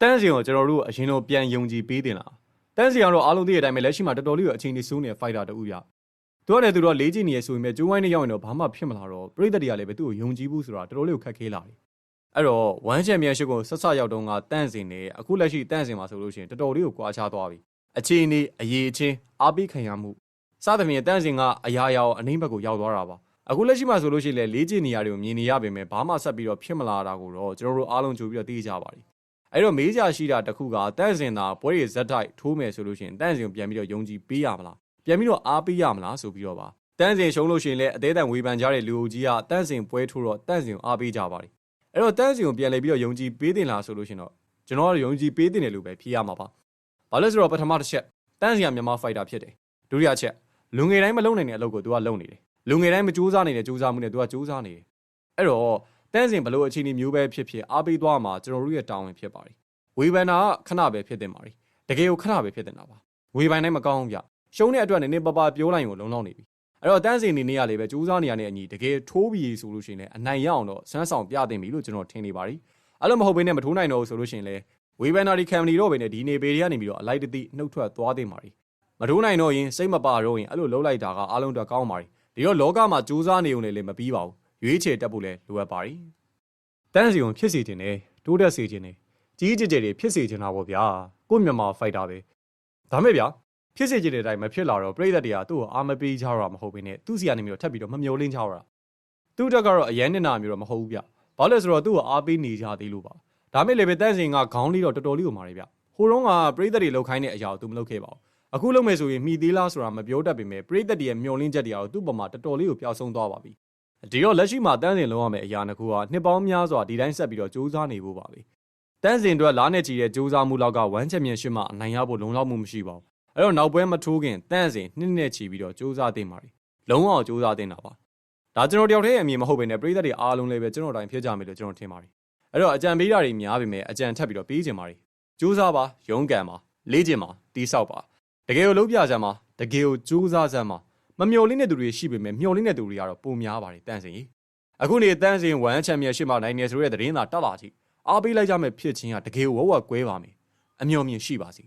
တန်းစီကိုကျွန်တော်တို့အရင်လိုပြန်ယုံကြည်ပေးတင်လားတန်းစီကတော့အားလုံးသိတဲ့အတိုင်းပဲလက်ရှိမှာတော်တော်လေးကိုအချိန်ကြီးစိုးနေတဲ့ fighter တူဗျသူကလည်းသူတော့လေးချင်နေရဆိုရင်ပဲကျိုးဝိုင်းနဲ့ရောက်ရင်တော့ဘာမှဖြစ်မလာတော့ပြည်သက်တွေကလည်းပဲသူ့ကိုယုံကြည်ဘူးဆိုတာတော်တော်လေးကိုခက်ခဲလာတယ်အဲ့တော့ဝမ်းချန်မြန်ရှိကိုဆက်ဆက်ရောက်တော့ကတန်းစင်နေအခုလက်ရှိတန်းစင်မှာဆိုလို့ရှိရင်တော်တော်လေးကိုကြွားချသွားပြီအခြေအနေအရေးချင်းအားပေးခံရမှုစသဖြင့်တန်းစင်ကအရာရာအနှိမ့်ဘက်ကိုရောက်သွားတာပါအခုလက်ရှိမှာဆိုလို့ရှိရင်လေ့ကျင့်နေရတွေကိုမြင်နေရပေမဲ့ဘာမှဆက်ပြီးတော့ဖြစ်မလာတာကိုတော့ကျွန်တော်တို့အားလုံးကြိုပြီးတော့သိကြပါလိမ့်အဲ့တော့မေးကြရှိတာတစ်ခုကတန့်စင်သာပွဲရဇက်တိုက်ထိုးမယ်ဆိုလို့ရှိရင်တန့်စင်ကိုပြန်ပြီးတော့ယုံကြည်ပေးရမလားပြန်ပြီးတော့အားပေးရမလားဆိုပြီးတော့ပါတန့်စင်ရှုံးလို့ရှိရင်လည်းအသေးအံဝေဖန်ကြတဲ့လူအုပ်ကြီးကတန့်စင်ပွဲထိုးတော့တန့်စင်ကိုအားပေးကြပါလိမ့်အဲ့တော့တန့်စင်ကိုပြန်လဲပြီးတော့ယုံကြည်ပေးတင်လားဆိုလို့ရှိရင်တော့ကျွန်တော်ကယုံကြည်ပေးတင်တယ်လို့ပဲဖြေရမှာပါဘာလို့ဆိုတော့ပထမတစ်ချက်တန့်စင်ကမြန်မာဖိုက်တာဖြစ်တယ်ဒုတိယချက်လူငယ်တိုင်းမလုံနိုင်တဲ့အလုပ်ကိုသူကလုပ်နေတယ်လူငယ်တိုင်းမကြိုးစားနေတဲ့ကြိုးစားမှုနဲ့သူကကြိုးစားနေတယ်အဲ့တော့တန့်စင်ဘလို့အခြေအနေမျိုးပဲဖြစ်ဖြစ်အားပေးသွားမှာကျွန်တော်တို့ရဲ့တာဝန်ဖြစ်ပါတယ်ဝေဖန်တာကခဏပဲဖြစ်တင်ပါလိတကယ်ကိုခဏပဲဖြစ်တင်တာပါဝေဖန်တိုင်းမကောင်းဘူးဗျရှုံးတဲ့အတွက်နဲ့နေပပပြောလိုက်ရင်လုံလောက်နေပြီအဲ့တော့တန်းစင်နေနေရလေပဲစူးစမ်းနေရတဲ့အညီတကယ်ထိုးပြီးဆိုလို့ရှိရင်လည်းအနိုင်ရအောင်တော့စမ်းဆောင်ပြတင်ပြီလို့ကျွန်တော်ထင်နေပါပြီအဲ့လိုမဟုတ်ဘဲနဲ့မထိုးနိုင်တော့ဆိုလို့ရှိရင်လည်းဝေဖန်တာဒီကံမဏီတော့ပဲနဲ့ဒီနေပေတွေကနေပြီးတော့အလိုက်တသိနှုတ်ထွက်သွားတင်ပါပြီမထိုးနိုင်တော့ရင်စိတ်မပါတော့ရင်အဲ့လိုလှုပ်လိုက်တာကအားလုံးတော့ကောင်းပါပြီဒီတော့လောကမှာစူးစမ်းနေုံနဲ့လည်းမပြီးပါဘူးရွေးချယ်တက်ဖို့လည်းလိုအပ်ပါပြီတန်းစီုံဖြစ်စီခြင်းနဲ့တိုးတက်စေခြင်းနဲ့ကြီးကြဲကြဲတွေဖြစ်စေချင်တာပေါ့ဗျာကိုမြန်မာဖိုက်တာပဲဒါမဲ့ဗျာဖြစ်စေချင်တဲ့အတိုင်းမဖြစ်လာတော့ပြည်သက်တွေကသူ့ကိုအာမပေးကြတာမဟုတ်ဘဲနဲ့သူ့စီကနေပြီးတော့ထပ်ပြီးတော့မမျောလင်းကြတာသူ့တက်ကတော့အရန်နေတာမျိုးတော့မဟုတ်ဘူးဗျဘာလို့လဲဆိုတော့သူ့ကိုအားပေးနေကြသေးလို့ပါဒါမဲ့လည်းပဲတန့်စင်ကခေါင်းလေးတော့တော်တော်လေးကိုမာတယ်ဗျဟိုတုန်းကပြည်သက်တွေလောက်ခိုင်းတဲ့အရာကိုသူမလုပ်ခဲ့ပါဘူးအခုလုပ်မယ်ဆိုရင်မိသေးလားဆိုတာမပြောတတ်ပေမဲ့ပြည်သက်တွေရဲ့မျောလင်းချက်တွေကတော့သူ့ပေါ်မှာတော်တော်လေးကိုပျောက်ဆုံးသွားပါပြီဒီတော့လက်ရှိမှာတန့်စင်လုံးရမယ့်အရာတစ်ခုကနှစ်ပေါင်းများစွာဒီတိုင်းဆက်ပြီးတော့စူးစမ်းနေဖို့ပါပဲတန်းစင်အတွက်လားနဲ့ချီတဲ့စူးစမ်းမှုလောက်ကဝမ်းချက်မြင်ရှိမှအနိုင်ရဖို့လုံလောက်မှုမရှိပါဘူးအဲ့တော့နောက်ပွဲမထိုးခင်တန်းစင်နှစ်နဲ့ချီပြီးတော့စူးစမ်းတင်ပါတယ်လုံးဝစူးစမ်းတင်တာပါဒါကျွန်တော်တယောက်တည်းရဲ့အမြင်မဟုတ်ဘဲနဲ့ပြည်သက်တွေအားလုံးလည်းပဲကျွန်တော်တိုင်းဖြစ်ကြမယ်လို့ကျွန်တော်ထင်ပါတယ်အဲ့တော့အကြံပေးတာတွေများပေမဲ့အကြံထပ်ပြီးတော့ပေးချင်ပါတယ်စူးစမ်းပါရုန်းကန်ပါလေ့ကျင့်ပါတီးဆောက်ပါတကယ်ကိုလုံးပြကြမ်းပါတကယ်ကိုစူးစမ်းစမ်းပါမမျော်လင့်တဲ့သူတွေရှိပေမဲ့မျော်လင့်တဲ့သူတွေကတော့ပုံများပါတယ်တန်းစင်ကြီးအခုနေတန်းစင်ဝမ်းချန်ပီယံရှစ်မှာနိုင်နေဆိုတဲ့သတင်းသာတက်လာကြည့်အားပေးလိုက်ကြမယ်ဖြစ်ချင်းကတကယ်ဝဝကွဲပါမယ်အမျှော်မြင်ရှိပါစေ